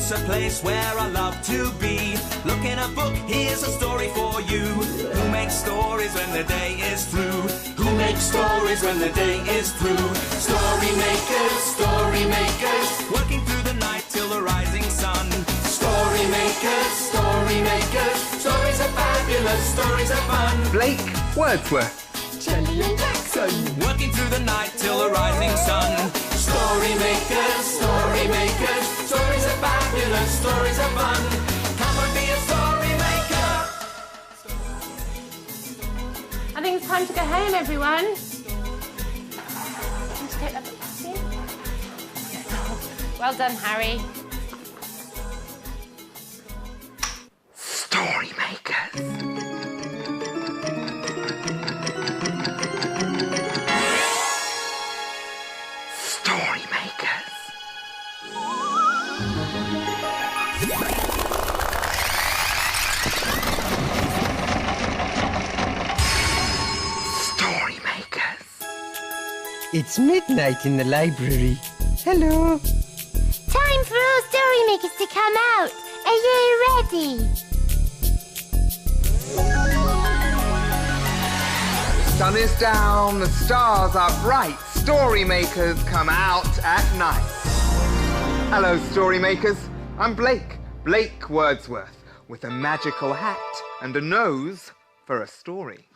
It's a place where I love to be. Look in a book, here's a story for you. Who makes stories when the day is through? Who makes stories when the day is through? Story makers, working through the night till the rising sun. Story makers, stories are fabulous, stories are fun. Blake Wordsworth. Jelly and Jackson, working through the night till the rising sun. Story makers, stories are fabulous, stories are fun. Come and be a story maker. I think it's time to go home, everyone. Can you take that back in? Well done, Harry. Story makers. Story makers. Story makers. It's midnight in the library. Hello. Time for all story makers to come out. Are you ready? Sun is down, the stars are bright. Story makers come out at night. Hello, story makers. I'm Blake Wordsworth, with a magical hat and a nose for a story.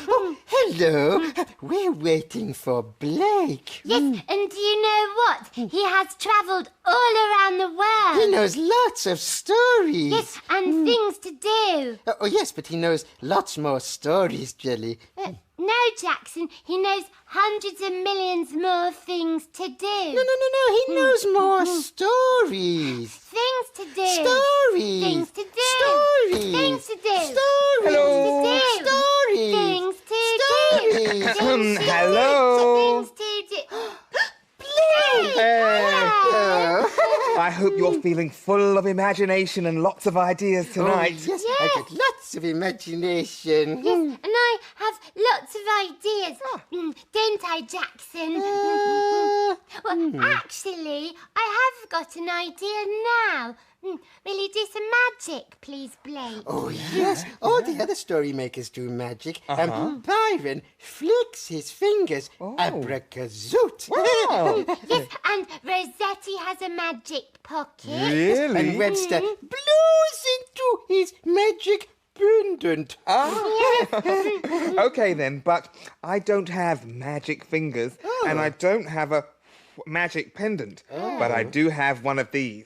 Oh, hello. We're waiting for Blake. Yes, and do you know what? He has travelled all around the world. He knows lots of stories. Yes, and things to do. Oh, yes, but he knows lots more stories, Jelly. No, Jackson, he knows hundreds of millions more things to do. No. He knows more stories. Things to do. Stories. Things to do. Stories. Things to do. Stories. Hello. Stories. Things to do. Stories. Things to do. Hello. Things to do. Blake! I hope you're feeling full of imagination and lots of ideas tonight. Oh, yes, I've got lots of imagination. Yes, and I have lots of ideas. Don't I, Jackson? Well, actually, I have got an idea now. Will you do some magic, please, Blake? Oh, yes. All the other story makers do magic. Byron flicks his fingers. Abracazoote. Wow. Yes, and Rossetti has a magic pocket. Really? And Webster blows into his magic pendant. Okay then, but I don't have magic fingers and I don't have a magic pendant, but I do have one of these.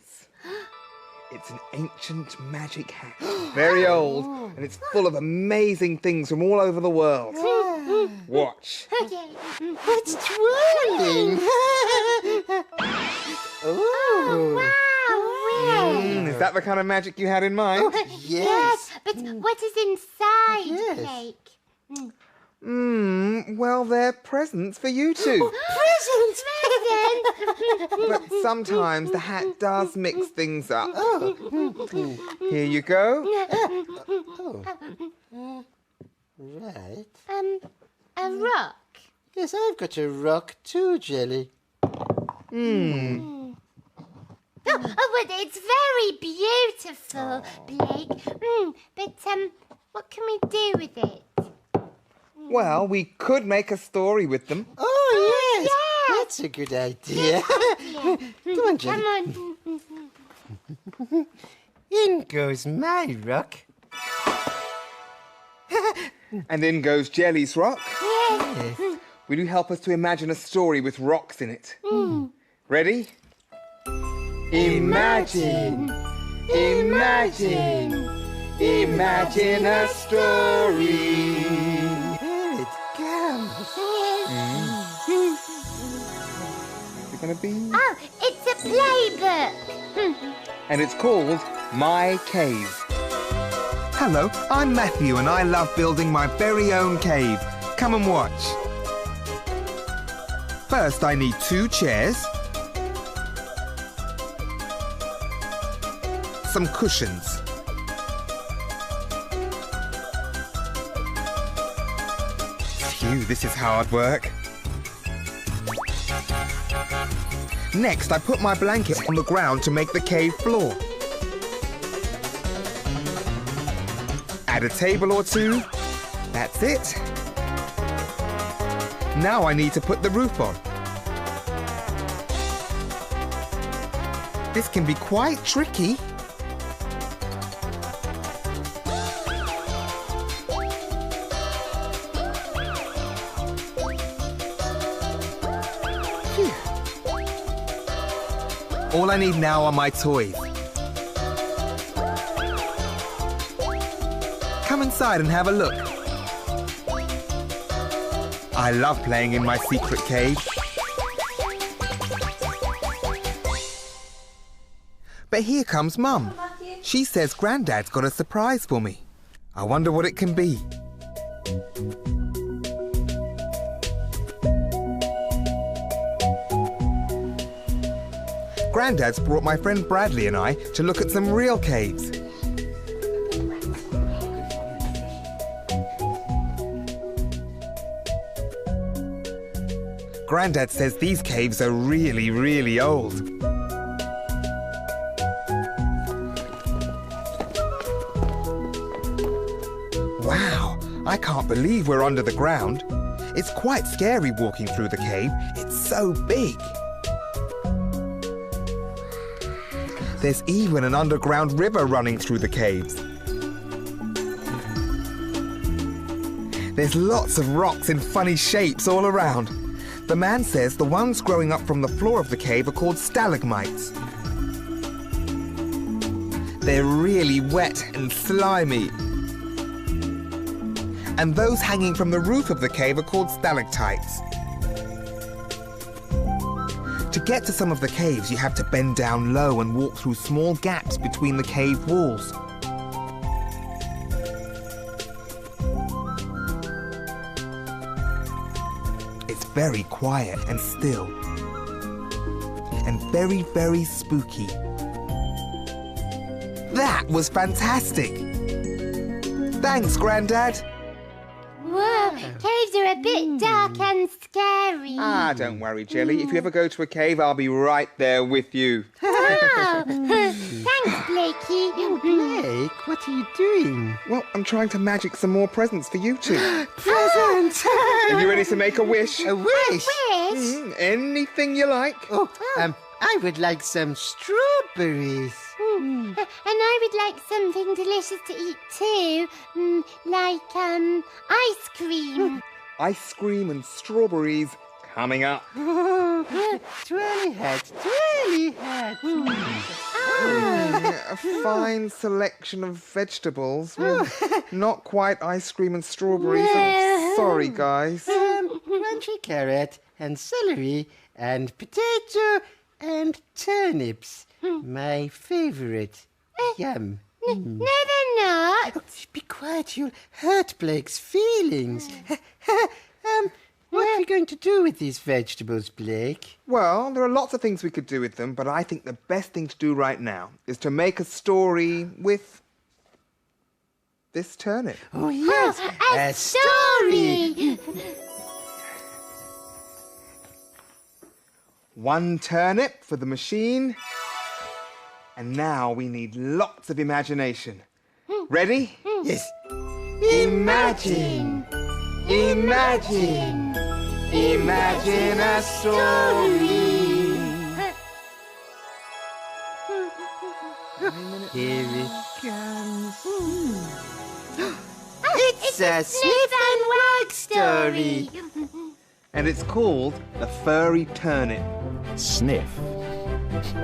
It's an ancient magic hat, very old, and it's full of amazing things from all over the world. Watch. Okay. It's twirling. Oh. Wow, Is that the kind of magic you had in mind? Yes. but what is inside, Yes. Blake? Well, they're presents for you two. Presents. But sometimes the hat does mix things up. Here you go. Right. A rock. Yes, I've got a rock too, Jelly. Oh, well, it's very beautiful, Blake. But what can we do with it? Well, we could make a story with them. Oh, yes. yes. That's a good idea. Come on, Jelly. Come on. In goes my rock. And in goes Jelly's rock. Yes. Will you help us to imagine a story with rocks in it? Ready? Imagine, imagine, imagine a story. Here it comes. Is it going to be? Oh, it's a playbook. And it's called My Cave. Hello, I'm Matthew and I love building my very own cave. Come and watch. First, I need 2 chairs, some cushions, phew, this is hard work. Next, I put my blanket on the ground to make the cave floor. Add a table or two. That's it. Now I need to put the roof on. This can be quite tricky. Phew. All I need now are my toys. Come inside and have a look. I love playing in my secret cave. But here comes Mum. She says Grandad's got a surprise for me. I wonder what it can be. Grandad's brought my friend Bradley and I to look at some real caves. Grandad says these caves are really, really old. Wow, I can't believe we're under the ground. It's quite scary walking through the cave. It's so big. There's even an underground river running through the caves. There's lots of rocks in funny shapes all around. The man says the ones growing up from the floor of the cave are called stalagmites. They're really wet and slimy. And those hanging from the roof of the cave are called stalactites. To get to some of the caves, you have to bend down low and walk through small gaps between the cave walls. It's very quiet and still. And very, very spooky. That was fantastic! Thanks, Grandad! Whoa, caves are a bit dark and scary. Ah, don't worry, Jelly. If you ever go to a cave, I'll be right there with you. Wow! Thanks, Blakey. Blake, what are you doing? Well, I'm trying to magic some more presents for you two. Present! Are you ready to make a wish? A wish? Wish? Anything you like. Oh, I would like some strawberries. And I would like something delicious to eat too. Like, ice cream. Ice cream and strawberries coming up. Twirly hat, twirly hat. A fine selection of vegetables. Well, not quite ice cream and strawberries. I'm sorry, guys. Crunchy carrot and celery and potato and turnips. My favourite. Yum. No, they're not. Oh, be quiet, you'll hurt Blake's feelings. What are we going to do with these vegetables, Blake? Well, there are lots of things we could do with them, but I think the best thing to do right now is to make a story with this turnip. Oh, yes, A story. One turnip for the machine. And now we need lots of imagination. Ready? Yes. Imagine. Imagine. Imagine a story. Here it comes. It's a Sniff and Wag story. And it's called The Furry Turnip. Sniff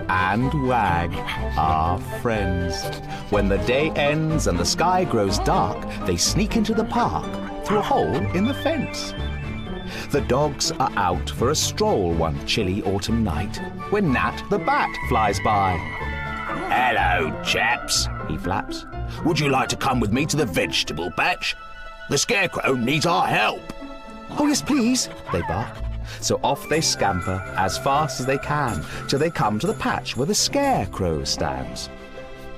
and Wag are friends. When the day ends and the sky grows dark, they sneak into the park through a hole in the fence. The dogs are out for a stroll one chilly autumn night when Nat the bat flies by. "Hello, chaps," he flaps. "Would you like to come with me to the vegetable patch? The scarecrow needs our help." "Oh, yes, please," they bark. So off they scamper as fast as they can till they come to the patch where the scarecrow stands.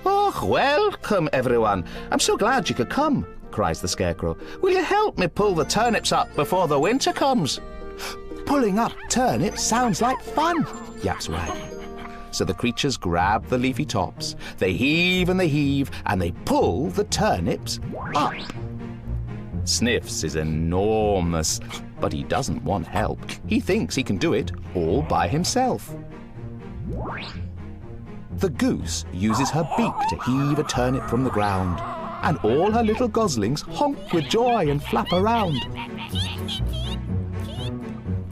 "Oh, welcome, everyone. I'm so glad you could come," cries the scarecrow. "Will you help me pull the turnips up before the winter comes?" Pulling up turnips sounds like fun, yaps Wag. So the creatures grab the leafy tops, they heave and they heave, and they pull the turnips up. Sniffs is enormous, but he doesn't want help. He thinks he can do it all by himself. The goose uses her beak to heave a turnip from the ground, and all her little goslings honk with joy and flap around.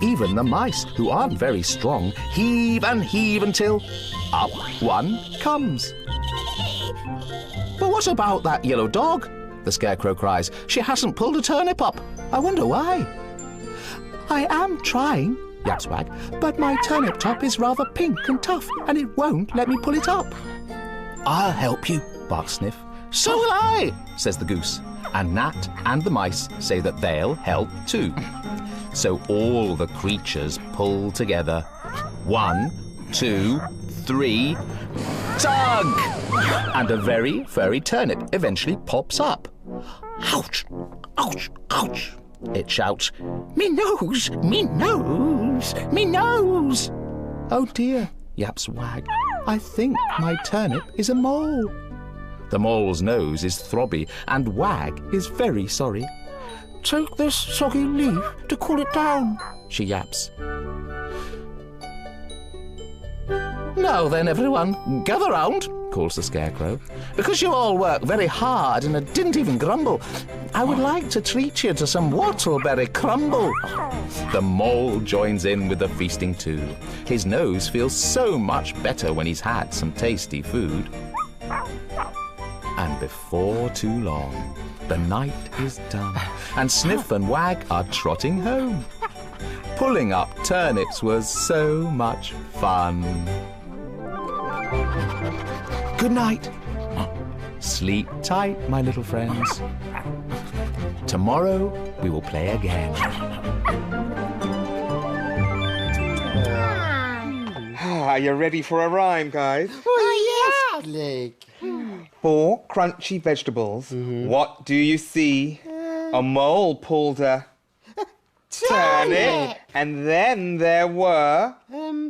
Even the mice, who aren't very strong, heave and heave until up one comes. But what about that yellow dog? The Scarecrow cries. She hasn't pulled a turnip up. I wonder why. I am trying, yaps Wag, but my turnip top is rather pink and tough, and it won't let me pull it up. I'll help you, barks Sniff. So will I, says the goose. And Gnat and the mice say that they'll help too. So all the creatures pull together. 1, 2, 3, tug! And a very furry turnip eventually pops up. Ouch! Ouch! Ouch! It shouts, me nose! Me nose! Me nose! Oh dear, yaps Wag. I think my turnip is a mole. The mole's nose is throbby, and Wag is very sorry. Take this soggy leaf to cool it down, she yaps. Now then, everyone, gather round, calls the Scarecrow. Because you all work very hard and didn't even grumble, I would like to treat you to some whortleberry crumble. The mole joins in with the feasting too. His nose feels so much better when he's had some tasty food. And before too long, the night is done, and Sniff and Wag are trotting home. Pulling up turnips was so much fun. Good night. Sleep tight, my little friends. Tomorrow we will play again. Are you ready for a rhyme, guys? Oh, yes, Blake. 4 crunchy vegetables. What do you see? A mole pulled a turnip. And then there were 3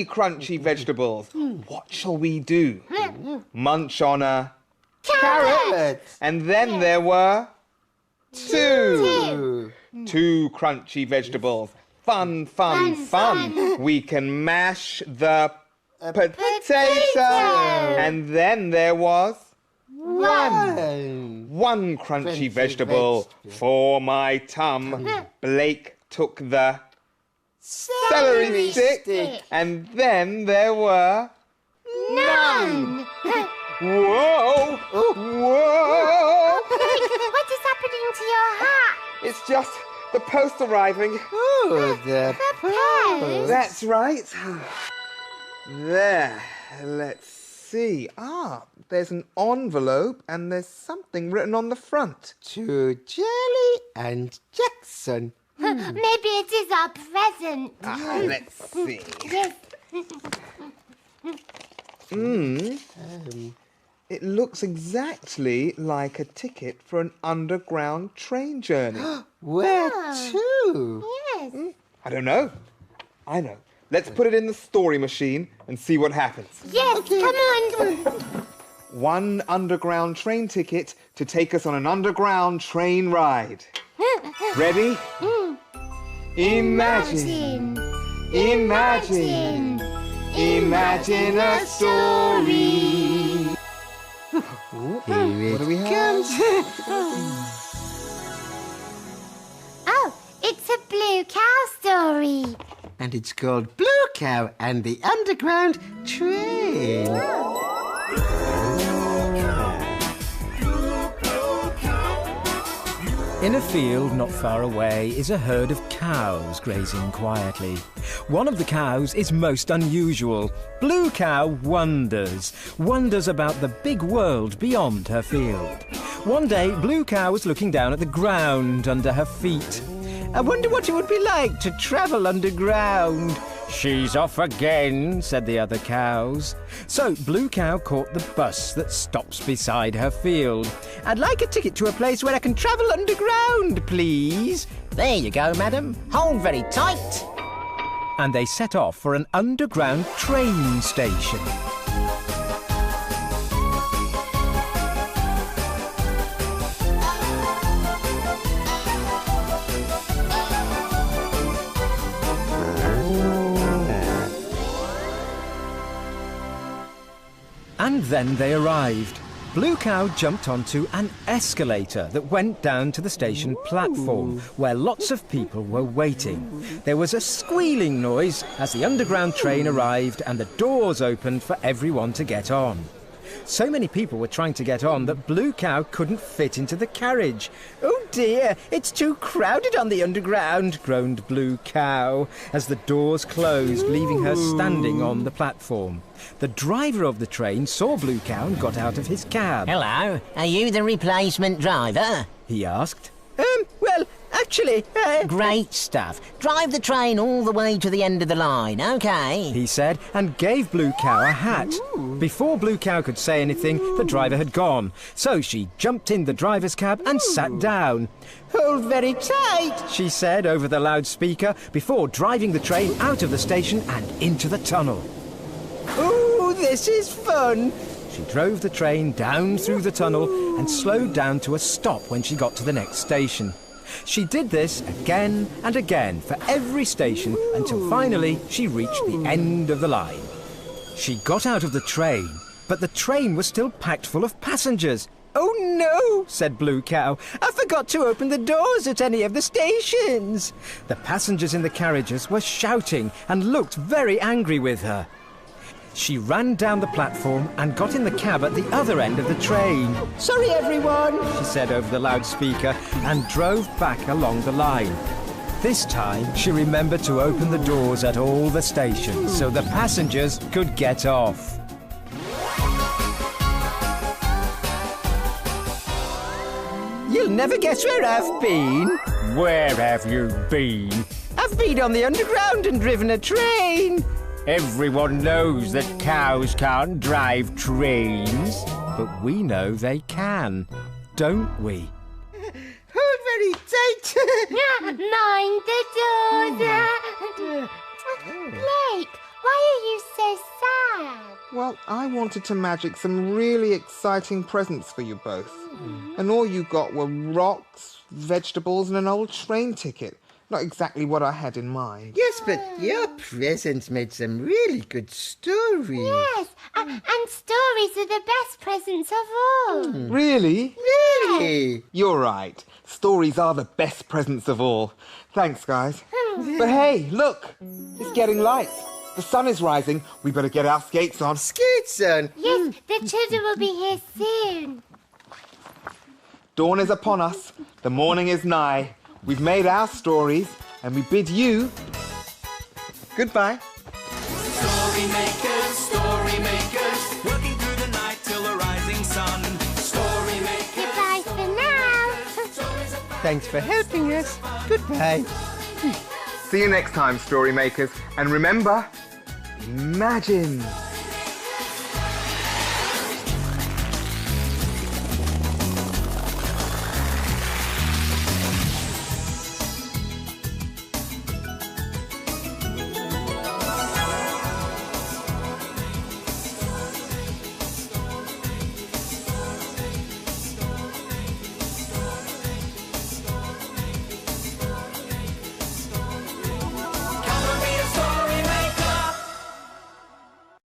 crunchy vegetables. What shall we do? Munch on a carrot. And then there were 2 crunchy vegetables. Fun, fun, fun. We can mash the potato. And then there was 1 crunchy vegetable for my tum. Blake took the celery stick. And then there were none. Whoa! Whoa! What is happening to your hat? It's just the post arriving. Oh, the post. That's right. There. Let's see. There's an envelope and there's something written on the front. To Jelly and Jackson. Maybe it is our present. Let's see. Yes. It looks exactly like a ticket for an underground train journey. Where to? Yes. I don't know. I know. Let's put it in the story machine and see what happens. Yes, come on. 1 underground train ticket to take us on an underground train ride. Ready? Imagine. Imagine. Imagine a story. Here What do we it have? comes. Oh, it's a blue cow story. And it's called Blue Cow and the Underground Train. In a field not far away is a herd of cows grazing quietly. One of the cows is most unusual. Blue Cow wonders about the big world beyond her field. One day, Blue Cow was looking down at the ground under her feet. I wonder what it would be like to travel underground, "She's off again," said the other cows. So Blue Cow caught the bus that stops beside her field. "I'd like a ticket to a place where I can travel underground, please." There you go, madam. Hold very tight. And they set off for an underground train station. And then they arrived. Blue Cow jumped onto an escalator that went down to the station platform, where lots of people were waiting. There was a squealing noise as the underground train arrived and the doors opened for everyone to get on. So many people were trying to get on that Blue Cow couldn't fit into the carriage. "Oh dear, it's too crowded on the underground," groaned Blue Cow as the doors closed, leaving her standing on the platform. The driver of the train saw Blue Cow and got out of his cab. Hello, are you the replacement driver? He asked. Well, actually... Great stuff. Drive the train all the way to the end of the line, OK? He said, and gave Blue Cow a hat. Before Blue Cow could say anything, the driver had gone. So she jumped in the driver's cab and sat down. "Hold very tight," she said over the loudspeaker, before driving the train out of the station and into the tunnel. "Ooh, this is fun!" She drove the train down through the tunnel and slowed down to a stop when she got to the next station. She did this again and again for every station until finally she reached the end of the line. She got out of the train, but the train was still packed full of passengers. "Oh no," said Blue Cow, "I forgot to open the doors at any of the stations." The passengers in the carriages were shouting and looked very angry with her. She ran down the platform and got in the cab at the other end of the train. "Sorry, everyone," she said over the loudspeaker, and drove back along the line. This time, she remembered to open the doors at all the stations so the passengers could get off. "You'll never guess where I've been." "Where have you been?" "I've been on the underground and driven a train." "Everyone knows that cows can't drive trains." But we know they can, don't we? Hold very tight. Mind the doors. Blake, why are you so sad? Well, I wanted to magic some really exciting presents for you both. And all you got were rocks, vegetables, and an old train ticket. Not exactly what I had in mind. Yes, but your presents made some really good stories. Yes, and stories are the best presents of all. Really? Really? You're right. Stories are the best presents of all. Thanks, guys. But hey, look! It's getting light. The sun is rising. We better get our skates on. Skates on? Yes, the children will be here soon. Dawn is upon us. The morning is nigh. We've made our stories, and we bid you goodbye. Story makers, working through the night till the rising sun. Story makers. Goodbye for now. Thanks for helping us. Goodbye. See you next time, story makers. And remember, imagine.